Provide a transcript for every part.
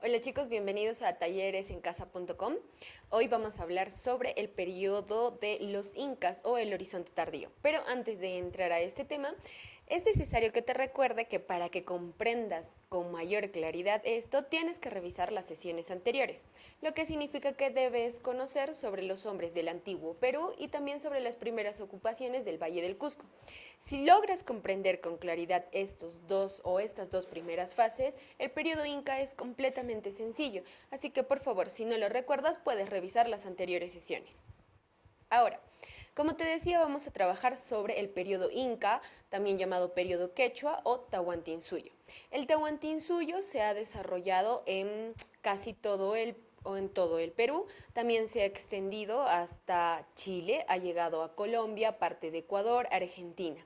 Hola chicos, bienvenidos a talleresencasa.com. Hoy vamos a hablar sobre el periodo de los incas o el horizonte tardío. Pero antes de entrar a este tema, es necesario que te recuerde que para que comprendas con mayor claridad esto, tienes que revisar las sesiones anteriores, lo que significa que debes conocer sobre los hombres del antiguo Perú y también sobre las primeras ocupaciones del Valle del Cusco. Si logras comprender con claridad estas dos primeras fases, el periodo inca es completamente sencillo, así que por favor, si no lo recuerdas, puedes revisar las anteriores sesiones. Ahora, como te decía, vamos a trabajar sobre el periodo inca, también llamado periodo quechua o tahuantinsuyo. El tahuantinsuyo se ha desarrollado en casi todo el Perú, también se ha extendido hasta Chile, ha llegado a Colombia, parte de Ecuador, Argentina.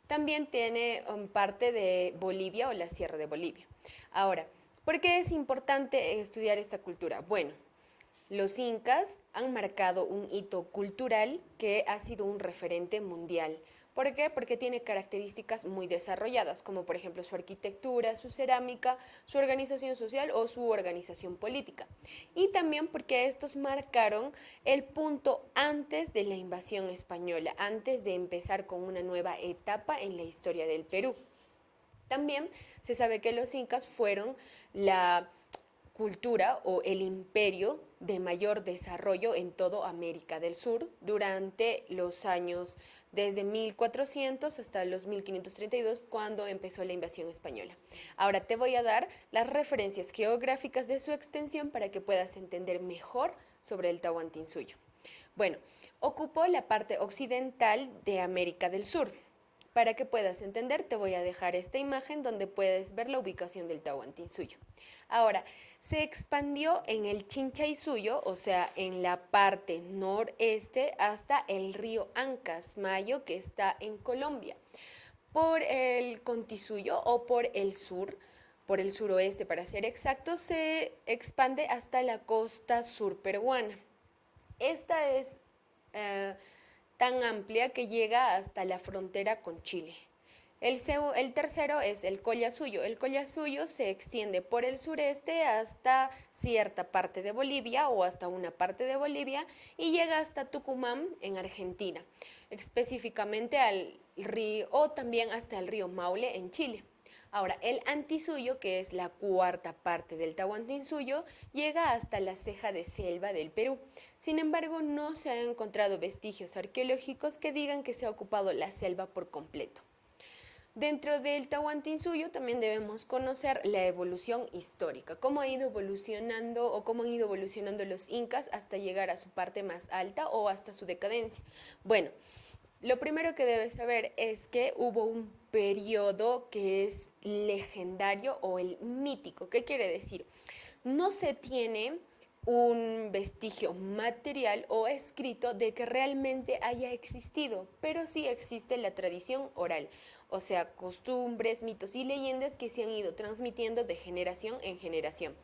También tiene parte de Bolivia o la Sierra de Bolivia. Ahora, ¿por qué es importante estudiar esta cultura? Bueno, los incas han marcado un hito cultural que ha sido un referente mundial. ¿Por qué? Porque tiene características muy desarrolladas, como por ejemplo su arquitectura, su cerámica, su organización social o su organización política. Y también porque estos marcaron el punto antes de la invasión española, antes de empezar con una nueva etapa en la historia del Perú. También se sabe que los incas fueron la cultura o el imperio de mayor desarrollo en toda América del Sur durante los años desde 1400 hasta los 1532 cuando empezó la invasión española. Ahora te voy a dar las referencias geográficas de su extensión para que puedas entender mejor sobre el Tahuantinsuyo. Bueno, ocupó la parte occidental de América del Sur. Para que puedas entender, te voy a dejar esta imagen donde puedes ver la ubicación del Tahuantinsuyo. Ahora, se expandió en el Chinchaysuyo, o sea, en la parte noreste, hasta el río Ancasmayo, que está en Colombia. Por el Contisuyo o por el suroeste para ser exacto, se expande hasta la costa sur peruana. Esta es eh, tan amplia que llega hasta la frontera con Chile. El tercero es el Collasuyo. El Collasuyo se extiende por el sureste hasta cierta parte de Bolivia o hasta una parte de Bolivia y llega hasta Tucumán en Argentina, específicamente al río o también hasta el río Maule en Chile. Ahora, el Antisuyo, que es la cuarta parte del Tahuantinsuyo, llega hasta la ceja de selva del Perú. Sin embargo, no se han encontrado vestigios arqueológicos que digan que se ha ocupado la selva por completo. Dentro del Tahuantinsuyo también debemos conocer la evolución histórica, cómo ha ido evolucionando o cómo han ido evolucionando los incas hasta llegar a su parte más alta o hasta su decadencia. Bueno, lo primero que debes saber es que hubo un periodo que es legendario o el mítico. ¿Qué quiere decir? No se tiene un vestigio material o escrito de que realmente haya existido, pero sí existe la tradición oral, o sea, costumbres, mitos y leyendas que se han ido transmitiendo de generación en generación.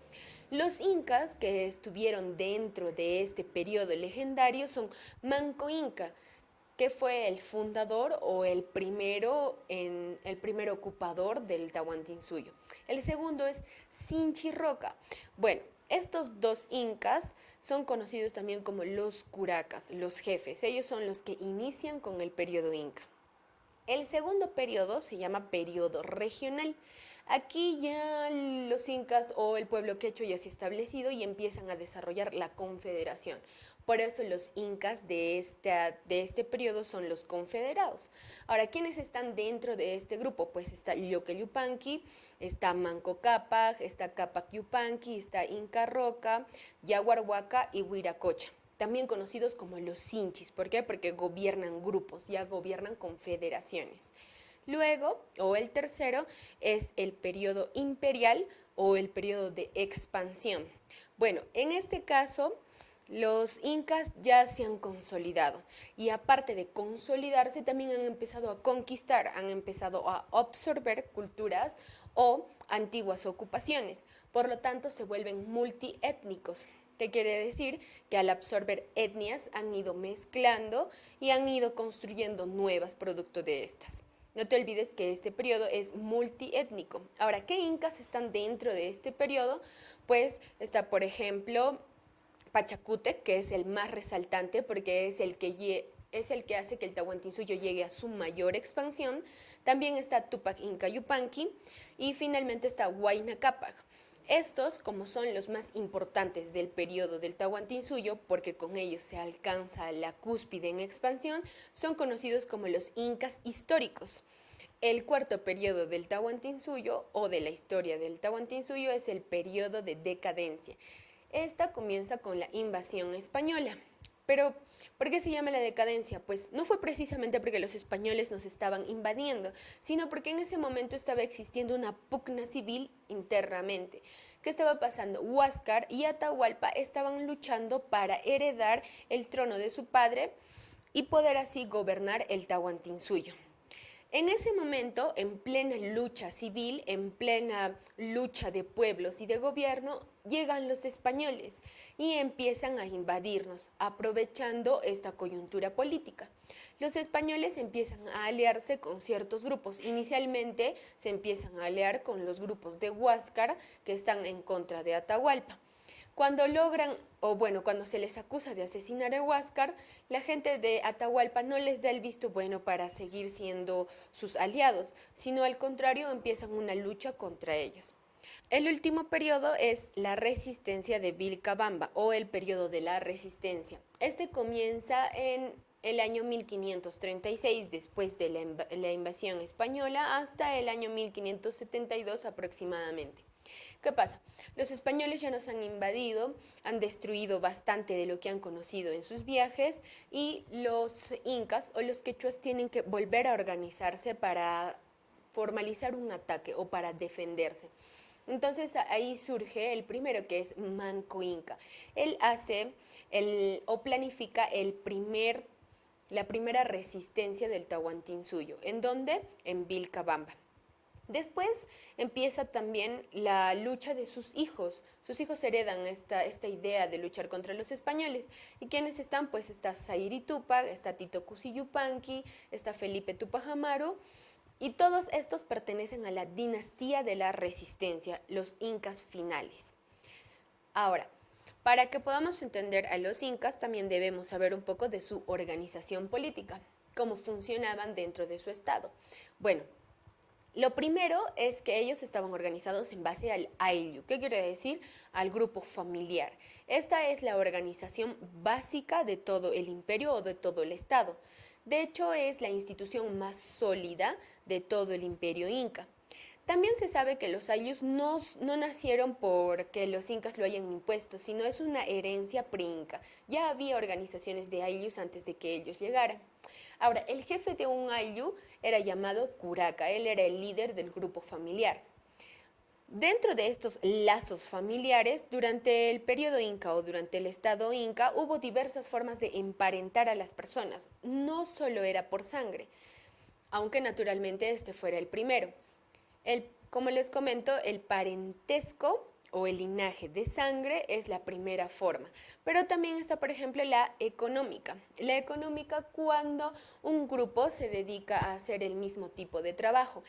Los incas que estuvieron dentro de este periodo legendario son Manco Inca, que fue el fundador o el primer ocupador del Tahuantinsuyo. El segundo es Sinchi Roca. Bueno, estos dos incas son conocidos también como los curacas, los jefes. Ellos son los que inician con el periodo inca. El segundo periodo se llama periodo regional. Aquí ya los incas o el pueblo quechua ya se ha establecido y empiezan a desarrollar la confederación. Por eso los incas de este periodo son los confederados. Ahora, ¿quiénes están dentro de este grupo? Pues está Lloque Yupanqui, está Manco Cápac, está Cápac Yupanqui, está Inca Roca, Yaguarhuaca y Huiracocha, también conocidos como los Sinchis. ¿Por qué? Porque gobiernan grupos, ya gobiernan confederaciones. Luego, o el tercero, es el periodo imperial o el periodo de expansión. Bueno, en este caso, los incas ya se han consolidado y aparte de consolidarse, también han empezado a conquistar, han empezado a absorber culturas o antiguas ocupaciones. Por lo tanto, se vuelven multiétnicos. ¿Qué quiere decir? Que al absorber etnias han ido mezclando y han ido construyendo nuevas producto de estas. No te olvides que este periodo es multiétnico. Ahora, ¿qué incas están dentro de este periodo? Pues está, por ejemplo, Pachacútec, que es el más resaltante porque es el que hace que el Tahuantinsuyo llegue a su mayor expansión. También está Tupac Inca Yupanqui y finalmente está Huayna Cápac. Estos, como son los más importantes del periodo del Tahuantinsuyo, porque con ellos se alcanza la cúspide en expansión, son conocidos como los incas históricos. El cuarto periodo del Tahuantinsuyo o de la historia del Tahuantinsuyo es el periodo de decadencia. Esta comienza con la invasión española. Pero, ¿por qué se llama la decadencia? Pues no fue precisamente porque los españoles nos estaban invadiendo, sino porque en ese momento estaba existiendo una pugna civil internamente. ¿Qué estaba pasando? Huáscar y Atahualpa estaban luchando para heredar el trono de su padre y poder así gobernar el Tahuantinsuyo. En ese momento, en plena lucha civil, en plena lucha de pueblos y de gobierno, llegan los españoles y empiezan a invadirnos, aprovechando esta coyuntura política. Los españoles empiezan a aliarse con ciertos grupos. Inicialmente se empiezan a aliar con los grupos de Huáscar, que están en contra de Atahualpa. Cuando logran, o bueno, cuando se les acusa de asesinar a Huáscar, la gente de Atahualpa no les da el visto bueno para seguir siendo sus aliados, sino al contrario empiezan una lucha contra ellos. El último periodo es la resistencia de Vilcabamba o el periodo de la resistencia. Este comienza en el año 1536, después de la invasión española, hasta el año 1572 aproximadamente. ¿Qué pasa? Los españoles ya nos han invadido, han destruido bastante de lo que han conocido en sus viajes y los incas o los quechuas tienen que volver a organizarse para formalizar un ataque o para defenderse. Entonces ahí surge el primero, que es Manco Inca. Él hace o planifica la primera resistencia del Tahuantinsuyo. ¿En dónde? En Vilcabamba. Después empieza también la lucha de sus hijos. Sus hijos heredan esta idea de luchar contra los españoles. ¿Y quiénes están? Pues está Zairi Tupac, está Tito Cusi Yupanqui, está Felipe Tupac Amaru. Y todos estos pertenecen a la dinastía de la resistencia, los incas finales. Ahora, para que podamos entender a los incas, también debemos saber un poco de su organización política, cómo funcionaban dentro de su estado. Bueno, lo primero es que ellos estaban organizados en base al ayllu. ¿Qué quiere decir? Al grupo familiar. Esta es la organización básica de todo el imperio o de todo el estado. De hecho, es la institución más sólida de todo el imperio inca. También se sabe que los ayllus no nacieron porque los incas lo hayan impuesto, sino es una herencia pre-inca. Ya había organizaciones de ayllus antes de que ellos llegaran. Ahora, el jefe de un ayllu era llamado curaca, él era el líder del grupo familiar. Dentro de estos lazos familiares, durante el periodo inca o durante el estado inca, hubo diversas formas de emparentar a las personas. No solo era por sangre, aunque naturalmente este fuera el primero. Como les comento, el parentesco o el linaje de sangre es la primera forma. Pero también está, por ejemplo, la económica. La económica cuando un grupo se dedica a hacer el mismo tipo de trabajo.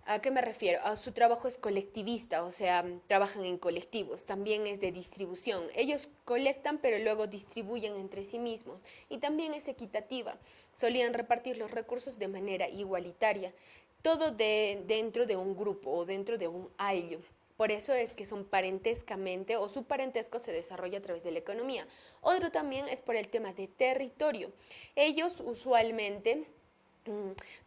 ¿A qué me refiero? Su trabajo es colectivista, o sea, trabajan en colectivos, también es de distribución. Ellos colectan, pero luego distribuyen entre sí mismos. Y también es equitativa. Solían repartir los recursos de manera igualitaria. Todo dentro de un grupo o dentro de un ayllu. Por eso es que son parentescamente o su parentesco se desarrolla a través de la economía. Otro también es por el tema de territorio. Ellos usualmente,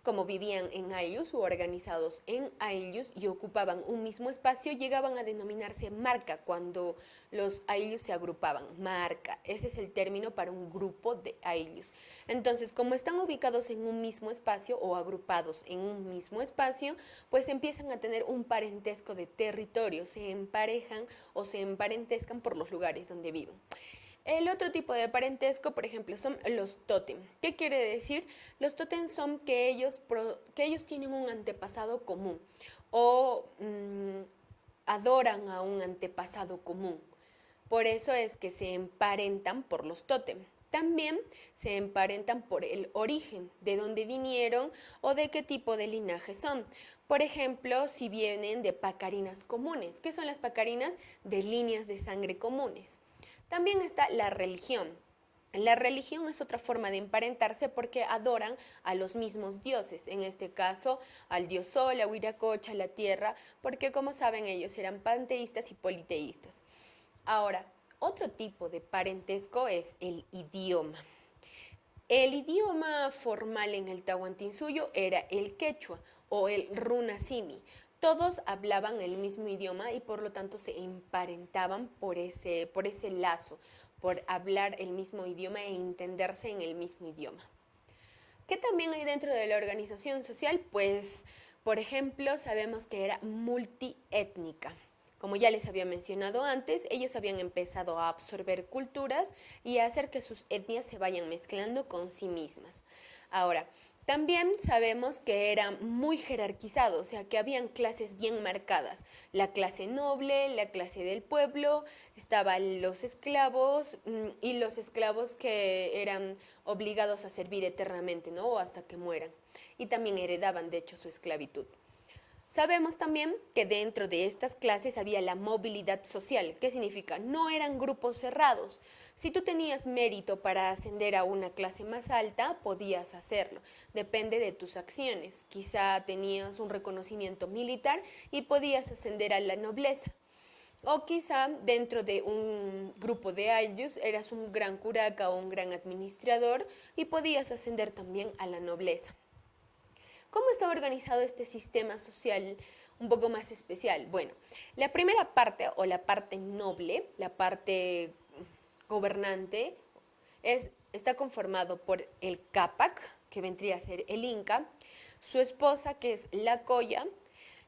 como vivían en ayllus o organizados en ayllus y ocupaban un mismo espacio, llegaban a denominarse marca cuando los ayllus se agrupaban. Marca, ese es el término para un grupo de ayllus. Entonces, como están ubicados en un mismo espacio o agrupados en un mismo espacio, pues empiezan a tener un parentesco de territorio, se emparejan o se emparentescan por los lugares donde viven. El otro tipo de parentesco, por ejemplo, son los tótem. ¿Qué quiere decir? Los tótem son que ellos tienen un antepasado común o adoran a un antepasado común. Por eso es que se emparentan por los tótem. también se emparentan por el origen, de dónde vinieron o de qué tipo de linaje son. Por ejemplo, si vienen de pacarinas comunes. ¿Qué son las pacarinas? De líneas de sangre comunes. También está la religión. La religión es otra forma de emparentarse porque adoran a los mismos dioses, en este caso al dios Sol, a Huiracocha, la tierra, porque como saben ellos eran panteístas y politeístas. Ahora, otro tipo de parentesco es el idioma. El idioma formal en el Tahuantinsuyo era el quechua o el runasimi. Todos hablaban el mismo idioma y por lo tanto se emparentaban por ese lazo, por hablar el mismo idioma e entenderse en el mismo idioma. ¿Qué también hay dentro de la organización social? Pues, por ejemplo, sabemos que era multiétnica. Como ya les había mencionado antes, ellos habían empezado a absorber culturas y a hacer que sus etnias se vayan mezclando con sí mismas. Ahora, también sabemos que era muy jerarquizado, o sea, que habían clases bien marcadas. La clase noble, la clase del pueblo, estaban los esclavos y los esclavos que eran obligados a servir eternamente, ¿no? O hasta que mueran. Y también heredaban, de hecho, su esclavitud. Sabemos también que dentro de estas clases había la movilidad social. ¿Qué significa? No eran grupos cerrados. Si tú tenías mérito para ascender a una clase más alta, podías hacerlo. Depende de tus acciones. Quizá tenías un reconocimiento militar y podías ascender a la nobleza. O quizá dentro de un grupo de ayllus eras un gran curaca o un gran administrador y podías ascender también a la nobleza. ¿Cómo está organizado este sistema social un poco más especial? Bueno, la primera parte o la parte noble, la parte gobernante, está conformado por el Cápac, que vendría a ser el Inca, su esposa, que es la Coya,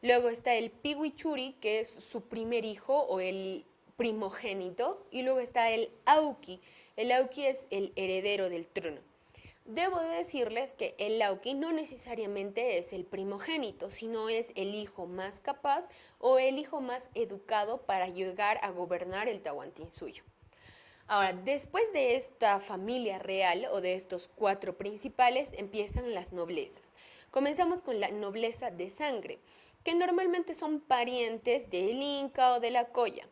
luego está el Pihuichuri, que es su primer hijo o el primogénito, y luego está el Auqui. El Auqui es el heredero del trono. Debo de decirles que el Lauqui no necesariamente es el primogénito, sino es el hijo más capaz o el hijo más educado para llegar a gobernar el Tahuantinsuyo. Ahora, después de esta familia real o de estos cuatro principales empiezan las noblezas. Comenzamos con la nobleza de sangre, que normalmente son parientes del Inca o de la Coya.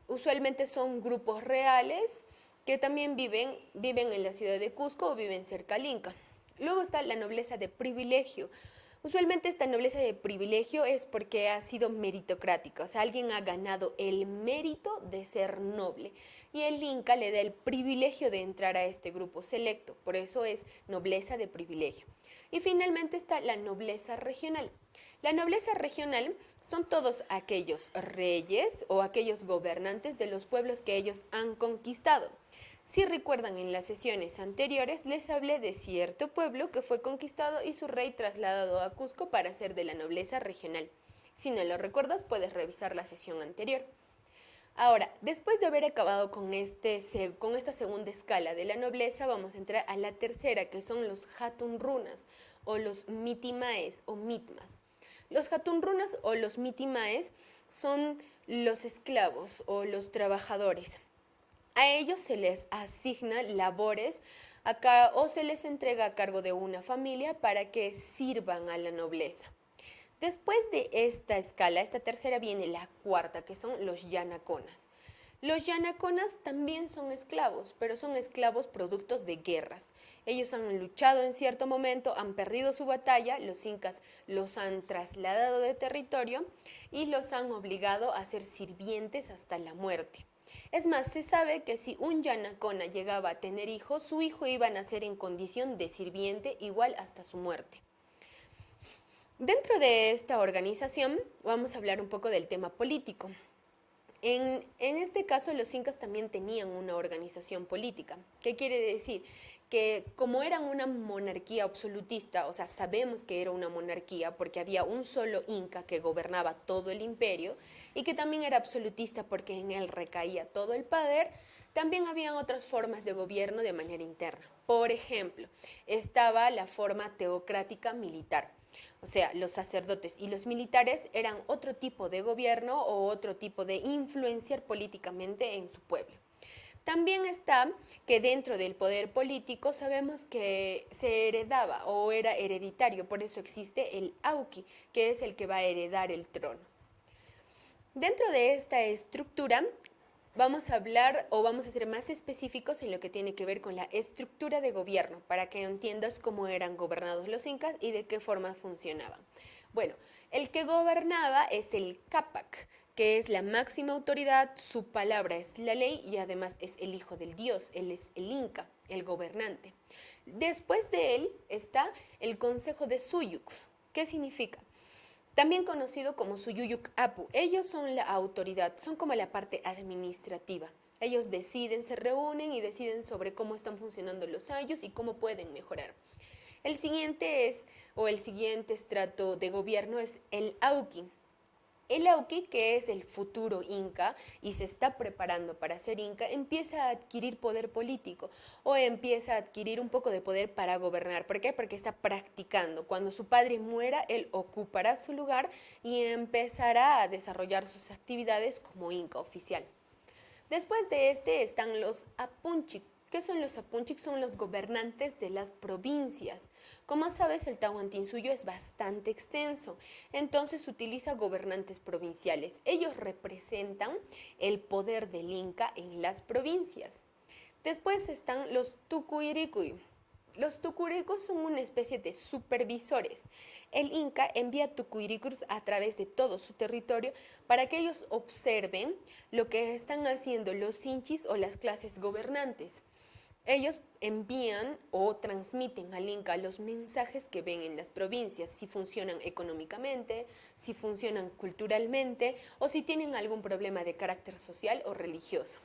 Usualmente son grupos reales que también viven en la ciudad de Cusco o viven cerca al Inca. Luego está la nobleza de privilegio. Usualmente esta nobleza de privilegio es porque ha sido meritocrática, o sea, alguien ha ganado el mérito de ser noble y el Inca le da el privilegio de entrar a este grupo selecto, por eso es nobleza de privilegio. Y finalmente está la nobleza regional. La nobleza regional son todos aquellos reyes o aquellos gobernantes de los pueblos que ellos han conquistado. Si recuerdan en las sesiones anteriores, les hablé de cierto pueblo que fue conquistado y su rey trasladado a Cusco para ser de la nobleza regional. Si no lo recuerdas, puedes revisar la sesión anterior. Ahora, después de haber acabado con esta segunda escala de la nobleza, vamos a entrar a la tercera, que son los hatunrunas o los mitimaes o mitmas. Los hatunrunas o los mitimaes son los esclavos o los trabajadores. A ellos se les asigna labores acá, o se les entrega a cargo de una familia para que sirvan a la nobleza. Después de esta escala, esta tercera viene la cuarta, que son los yanaconas. Los yanaconas también son esclavos, pero son esclavos productos de guerras. Ellos han luchado en cierto momento, han perdido su batalla, los incas los han trasladado de territorio y los han obligado a ser sirvientes hasta la muerte. Es más, se sabe que si un yanacona llegaba a tener hijos, su hijo iba a nacer en condición de sirviente igual hasta su muerte. Dentro de esta organización vamos a hablar un poco del tema político. En este caso, los incas también tenían una organización política. ¿Qué quiere decir? Que como eran una monarquía absolutista, o sea, sabemos que era una monarquía porque había un solo inca que gobernaba todo el imperio y que también era absolutista porque en él recaía todo el poder, también habían otras formas de gobierno de manera interna. Por ejemplo, estaba la forma teocrática militar. O sea, los sacerdotes y los militares eran otro tipo de gobierno o otro tipo de influenciar políticamente en su pueblo. También está que dentro del poder político sabemos que se heredaba o era hereditario, por eso existe el Auqui, que es el que va a heredar el trono. Dentro de esta estructura vamos a hablar o vamos a ser más específicos en lo que tiene que ver con la estructura de gobierno, para que entiendas cómo eran gobernados los incas y de qué forma funcionaban. Bueno, el que gobernaba es el Capac, que es la máxima autoridad, su palabra es la ley y además es el hijo del dios, él es el Inca, el gobernante. Después de él está el Consejo de Suyux. ¿Qué significa? También conocido como Suyuyuk Apu. Ellos son la autoridad, son como la parte administrativa. Ellos deciden, se reúnen y deciden sobre cómo están funcionando los ayllus y cómo pueden mejorar. El siguiente es, o el siguiente estrato de gobierno es el Auqui. El Auqui, que es el futuro Inca y se está preparando para ser Inca, empieza a adquirir poder político o empieza a adquirir un poco de poder para gobernar. ¿Por qué? Porque está practicando. Cuando su padre muera, él ocupará su lugar y empezará a desarrollar sus actividades como Inca oficial. Después de este están los Apunchik. ¿Qué son los Apunchik? Son los gobernantes de las provincias. Como sabes, el Tahuantinsuyo es bastante extenso, entonces utiliza gobernantes provinciales. Ellos representan el poder del Inca en las provincias. Después están los Tucuiricuy. Los tucuricos son una especie de supervisores. El Inca envía tucuiricos a través de todo su territorio para que ellos observen lo que están haciendo los sinchis o las clases gobernantes. Ellos envían o transmiten al Inca los mensajes que ven en las provincias, si funcionan económicamente, si funcionan culturalmente o si tienen algún problema de carácter social o religioso.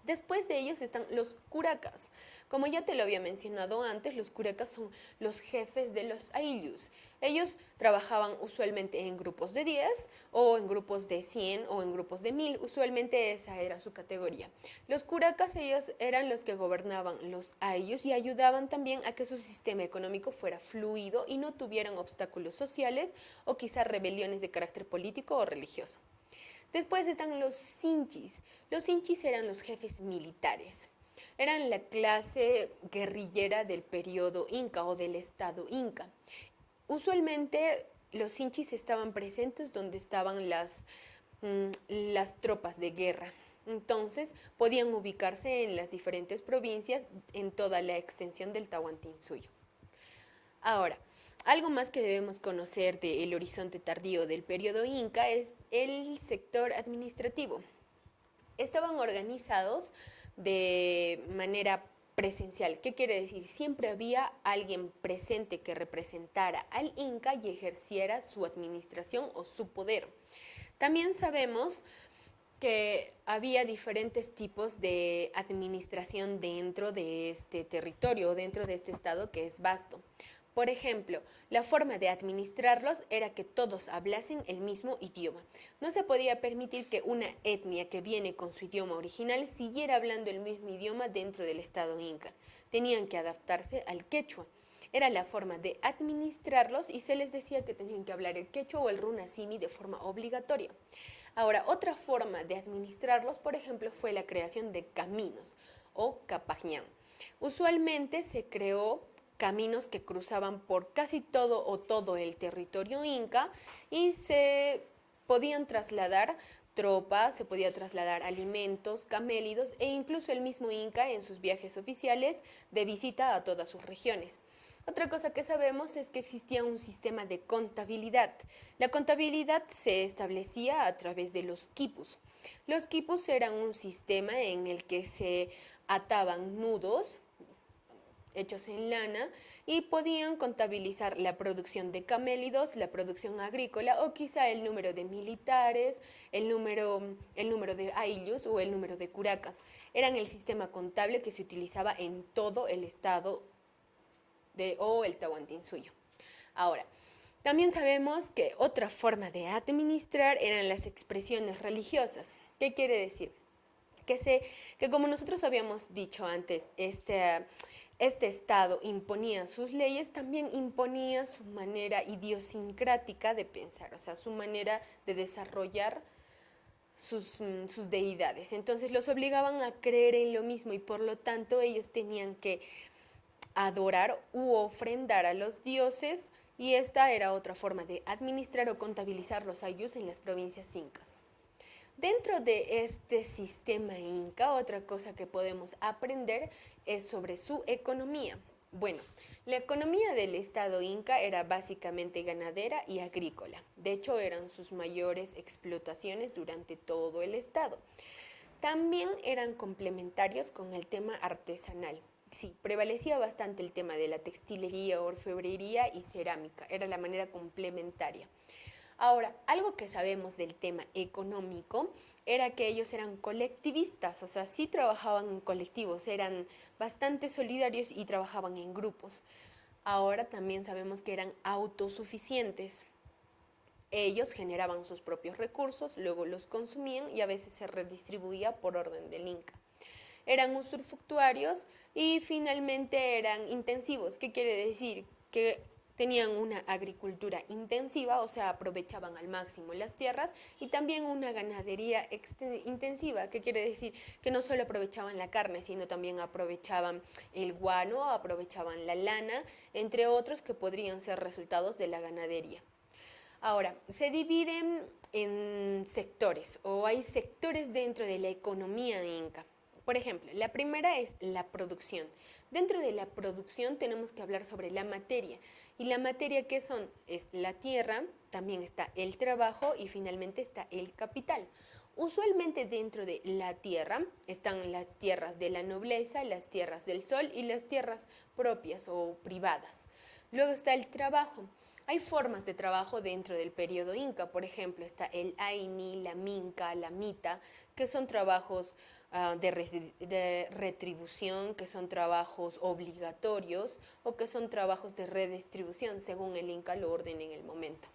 Después de ellos están los curacas. Como ya te lo había mencionado antes, los curacas son los jefes de los ayllus. Ellos trabajaban usualmente en grupos de 10 o en grupos de 100 o en grupos de 1000. Usualmente esa era su categoría. Los curacas ellos eran los que gobernaban los ayllus y ayudaban también a que su sistema económico fuera fluido y no tuvieran obstáculos sociales o quizás rebeliones de carácter político o religioso. Después están los sinchis. Los sinchis eran los jefes militares. Eran la clase guerrillera del periodo inca o del estado inca. Usualmente los sinchis estaban presentes donde estaban las tropas de guerra. Entonces podían ubicarse en las diferentes provincias en toda la extensión del Tahuantinsuyo. Ahora, algo más que debemos conocer del horizonte tardío del periodo inca es el sector administrativo. Estaban organizados de manera presencial. ¿Qué quiere decir? Siempre había alguien presente que representara al inca y ejerciera su administración o su poder. También sabemos que había diferentes tipos de administración dentro de este territorio, dentro de este estado que es vasto. Por ejemplo, la forma de administrarlos era que todos hablasen el mismo idioma. No se podía permitir que una etnia que viene con su idioma original siguiera hablando el mismo idioma dentro del estado inca. Tenían que adaptarse al quechua. Era la forma de administrarlos y se les decía que tenían que hablar el quechua o el runasimi de forma obligatoria. Ahora, otra forma de administrarlos, por ejemplo, fue la creación de caminos o capajñán. Usualmente se creó caminos que cruzaban por casi todo o todo el territorio inca y se podían trasladar tropas, se podía trasladar alimentos, camélidos e incluso el mismo Inca en sus viajes oficiales de visita a todas sus regiones. Otra cosa que sabemos es que existía un sistema de contabilidad. La contabilidad se establecía a través de los quipus. Los quipus eran un sistema en el que se ataban nudos hechos en lana y podían contabilizar la producción de camélidos, la producción agrícola o quizá el número de militares, el número de ayllus o el número de curacas. Eran el sistema contable que se utilizaba en todo el estado o el Tahuantinsuyo. Ahora, también sabemos que otra forma de administrar eran las expresiones religiosas. ¿Qué quiere decir? Que como nosotros habíamos dicho antes, este estado imponía sus leyes, también imponía su manera idiosincrática de pensar, o sea, su manera de desarrollar sus deidades. Entonces los obligaban a creer en lo mismo y por lo tanto ellos tenían que adorar u ofrendar a los dioses y esta era otra forma de administrar o contabilizar los ayllus en las provincias incas. Dentro de este sistema inca, otra cosa que podemos aprender es sobre su economía. Bueno, la economía del estado inca era básicamente ganadera y agrícola. De hecho, eran sus mayores explotaciones durante todo el estado. También eran complementarios con el tema artesanal. Sí, prevalecía bastante el tema de la textilería, orfebrería y cerámica. Era la manera complementaria. Ahora, algo que sabemos del tema económico era que ellos eran colectivistas, o sea, sí trabajaban en colectivos, eran bastante solidarios y trabajaban en grupos. Ahora también sabemos que eran autosuficientes. Ellos generaban sus propios recursos, luego los consumían y a veces se redistribuía por orden del Inca. Eran usufructuarios y finalmente eran intensivos. ¿Qué quiere decir? Que tenían una agricultura intensiva, o sea, aprovechaban al máximo las tierras y también una ganadería intensiva, que quiere decir que no solo aprovechaban la carne, sino también aprovechaban el guano, aprovechaban la lana, entre otros que podrían ser resultados de la ganadería. Ahora, se dividen en sectores o hay sectores dentro de la economía inca. Por ejemplo, la primera es la producción. Dentro de la producción tenemos que hablar sobre la materia. ¿Y la materia qué son? Es la tierra, también está el trabajo y finalmente está el capital. Usualmente dentro de la tierra están las tierras de la nobleza, las tierras del sol y las tierras propias o privadas. Luego está el trabajo. Hay formas de trabajo dentro del periodo inca, por ejemplo, está el aini, la minca, la mita, que son trabajos de retribución, que son trabajos obligatorios o que son trabajos de redistribución, según el inca lo ordene en el momento.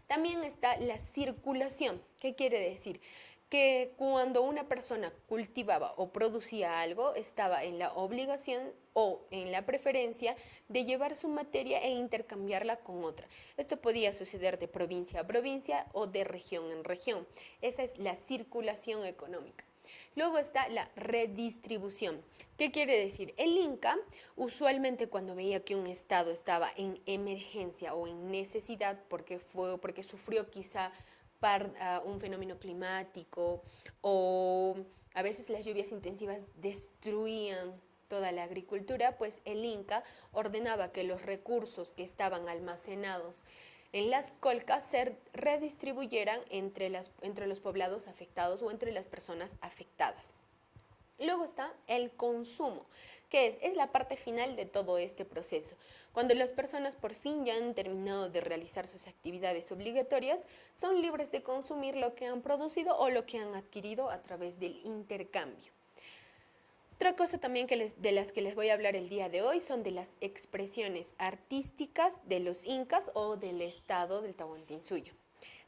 También está la circulación. ¿Qué quiere decir? Que cuando una persona cultivaba o producía algo, estaba en la obligación o en la preferencia de llevar su materia e intercambiarla con otra. Esto podía suceder de provincia a provincia o de región en región. Esa es la circulación económica. Luego está la redistribución. ¿Qué quiere decir? El Inca, usualmente cuando veía que un estado estaba en emergencia o en necesidad porque sufrió quizá un fenómeno climático o a veces las lluvias intensivas destruían toda la agricultura, pues el Inca ordenaba que los recursos que estaban almacenados en las colcas se redistribuyeran entre los poblados afectados o entre las personas afectadas. Luego está el consumo, que es la parte final de todo este proceso. Cuando las personas por fin ya han terminado de realizar sus actividades obligatorias, son libres de consumir lo que han producido o lo que han adquirido a través del intercambio. Otra cosa también de las que les voy a hablar el día de hoy son de las expresiones artísticas de los incas o del estado del Tahuantinsuyo.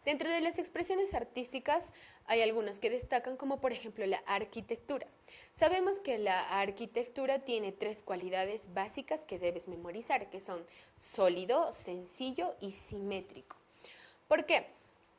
Dentro de las expresiones artísticas hay algunas que destacan, como por ejemplo la arquitectura. Sabemos que la arquitectura tiene 3 cualidades básicas que debes memorizar, que son sólido, sencillo y simétrico. ¿Por qué?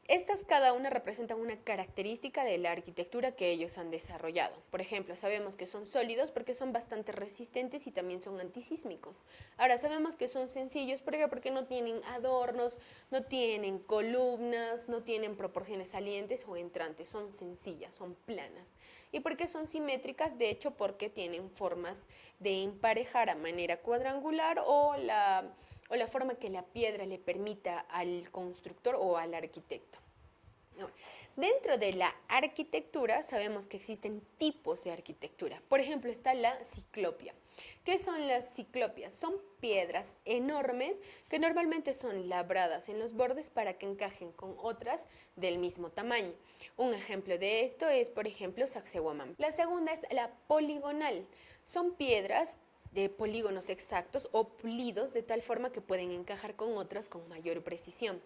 Estas cada una representan una característica de la arquitectura que ellos han desarrollado. Por ejemplo, sabemos que son sólidos porque son bastante resistentes y también son antisísmicos. Ahora, sabemos que son sencillos porque no tienen adornos, no tienen columnas, no tienen proporciones salientes o entrantes, son sencillas, son planas. ¿Y por qué son simétricas? De hecho, porque tienen formas de emparejar a manera cuadrangular o la forma que la piedra le permita al constructor o al arquitecto. Dentro de la arquitectura sabemos que existen tipos de arquitectura. Por ejemplo, está la ciclopia. ¿Qué son las ciclopias? Son piedras enormes que normalmente son labradas en los bordes para que encajen con otras del mismo tamaño. Un ejemplo de esto es, por ejemplo, Sacsayhuamán. La segunda es la poligonal. Son piedras de polígonos exactos o pulidos de tal forma que pueden encajar con otras con mayor precisión.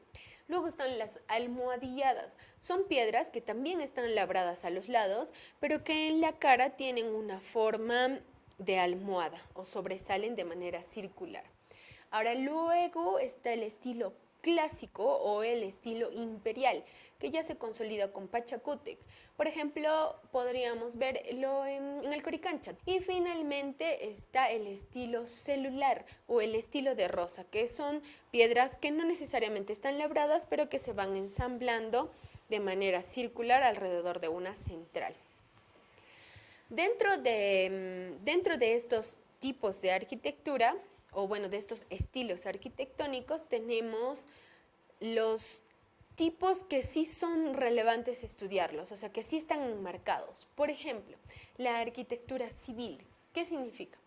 Luego están las almohadilladas. Son piedras que también están labradas a los lados, pero que en la cara tienen una forma de almohada o sobresalen de manera circular. Ahora luego está el estilo clásico o el estilo imperial, que ya se consolida con Pachacútec. Por ejemplo, podríamos verlo en el Coricancha. Y finalmente está el estilo celular o el estilo de rosa, que son piedras que no necesariamente están labradas, pero que se van ensamblando de manera circular alrededor de una central. Dentro de estos tipos de arquitectura, o bueno, de estos estilos arquitectónicos, tenemos los tipos que sí son relevantes estudiarlos, o sea, que sí están enmarcados. Por ejemplo, la arquitectura civil. ¿Qué significa?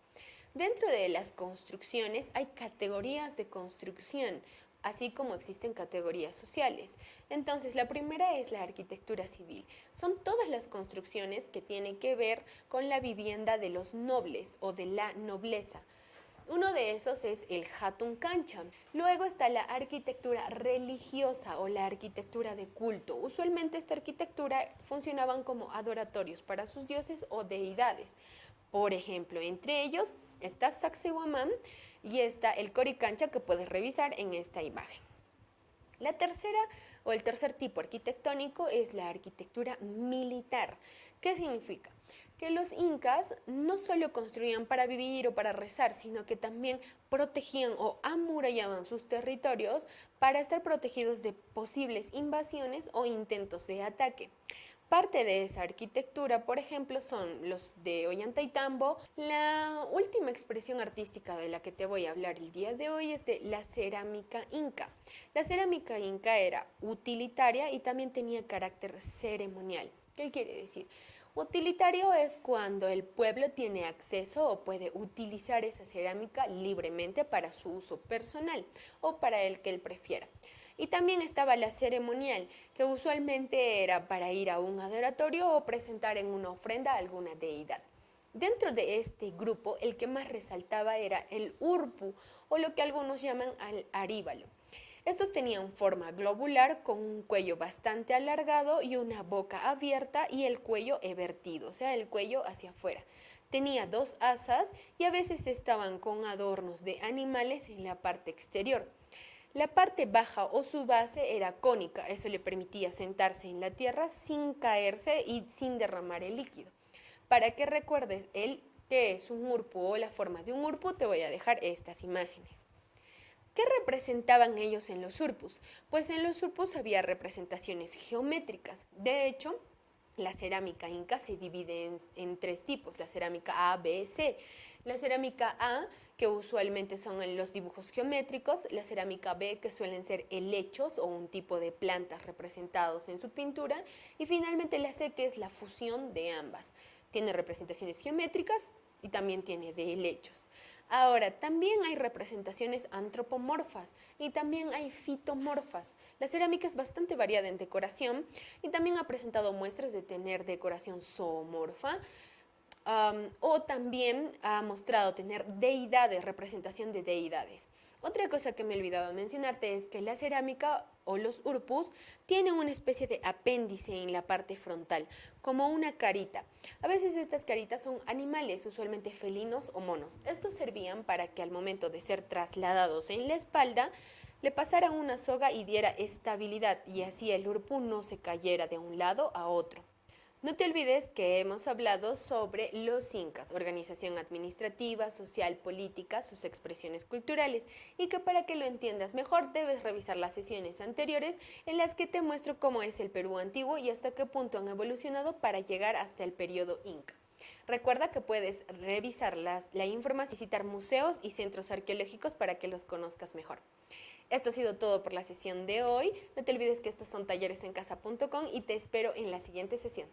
Dentro de las construcciones hay categorías de construcción, así como existen categorías sociales. Entonces, la primera es la arquitectura civil. Son todas las construcciones que tienen que ver con la vivienda de los nobles o de la nobleza. Uno de esos es el Hatun Kancha. Luego está la arquitectura religiosa o la arquitectura de culto. Usualmente esta arquitectura funcionaban como adoratorios para sus dioses o deidades. Por ejemplo, entre ellos está Sacsayhuamán y está el Coricancha, que puedes revisar en esta imagen. La tercera o el tercer tipo arquitectónico es la arquitectura militar. ¿Qué significa? Que los incas no solo construían para vivir o para rezar, sino que también protegían o amurallaban sus territorios para estar protegidos de posibles invasiones o intentos de ataque. Parte de esa arquitectura, por ejemplo, son los de Ollantaytambo. La última expresión artística de la que te voy a hablar el día de hoy es de la cerámica inca. La cerámica inca era utilitaria y también tenía carácter ceremonial. ¿Qué quiere decir? Utilitario es cuando el pueblo tiene acceso o puede utilizar esa cerámica libremente para su uso personal o para el que él prefiera. Y también estaba la ceremonial, que usualmente era para ir a un adoratorio o presentar en una ofrenda a alguna deidad. Dentro de este grupo, el que más resaltaba era el urpu, o lo que algunos llaman al aríbalo. Estos tenían forma globular con un cuello bastante alargado y una boca abierta y el cuello evertido, o sea, el cuello hacia afuera. Tenía dos asas y a veces estaban con adornos de animales en la parte exterior. La parte baja o su base era cónica, eso le permitía sentarse en la tierra sin caerse y sin derramar el líquido. Para que recuerdes el que es un urpu o la forma de un urpu, te voy a dejar estas imágenes. ¿Qué representaban ellos en los urpus? Pues en los urpus había representaciones geométricas. De hecho, la cerámica inca se divide en tres tipos, la cerámica A, B, C. La cerámica A, que usualmente son los dibujos geométricos, la cerámica B, que suelen ser helechos o un tipo de plantas representados en su pintura, y finalmente la C, que es la fusión de ambas. Tiene representaciones geométricas y también tiene de helechos. Ahora, también hay representaciones antropomorfas y también hay fitomorfas. La cerámica es bastante variada en decoración y también ha presentado muestras de tener decoración zoomorfa, o también ha mostrado tener deidades, representación de deidades. Otra cosa que me olvidaba mencionarte es que la cerámica o los urpus tienen una especie de apéndice en la parte frontal, como una carita. A veces estas caritas son animales, usualmente felinos o monos. Estos servían para que al momento de ser trasladados en la espalda, le pasaran una soga y diera estabilidad y así el urpu no se cayera de un lado a otro. No te olvides que hemos hablado sobre los incas, organización administrativa, social, política, sus expresiones culturales, y que para que lo entiendas mejor debes revisar las sesiones anteriores en las que te muestro cómo es el Perú antiguo y hasta qué punto han evolucionado para llegar hasta el periodo inca. Recuerda que puedes revisar la información, visitar museos y centros arqueológicos para que los conozcas mejor. Esto ha sido todo por la sesión de hoy. No te olvides que estos son talleresencasa.com y te espero en la siguiente sesión.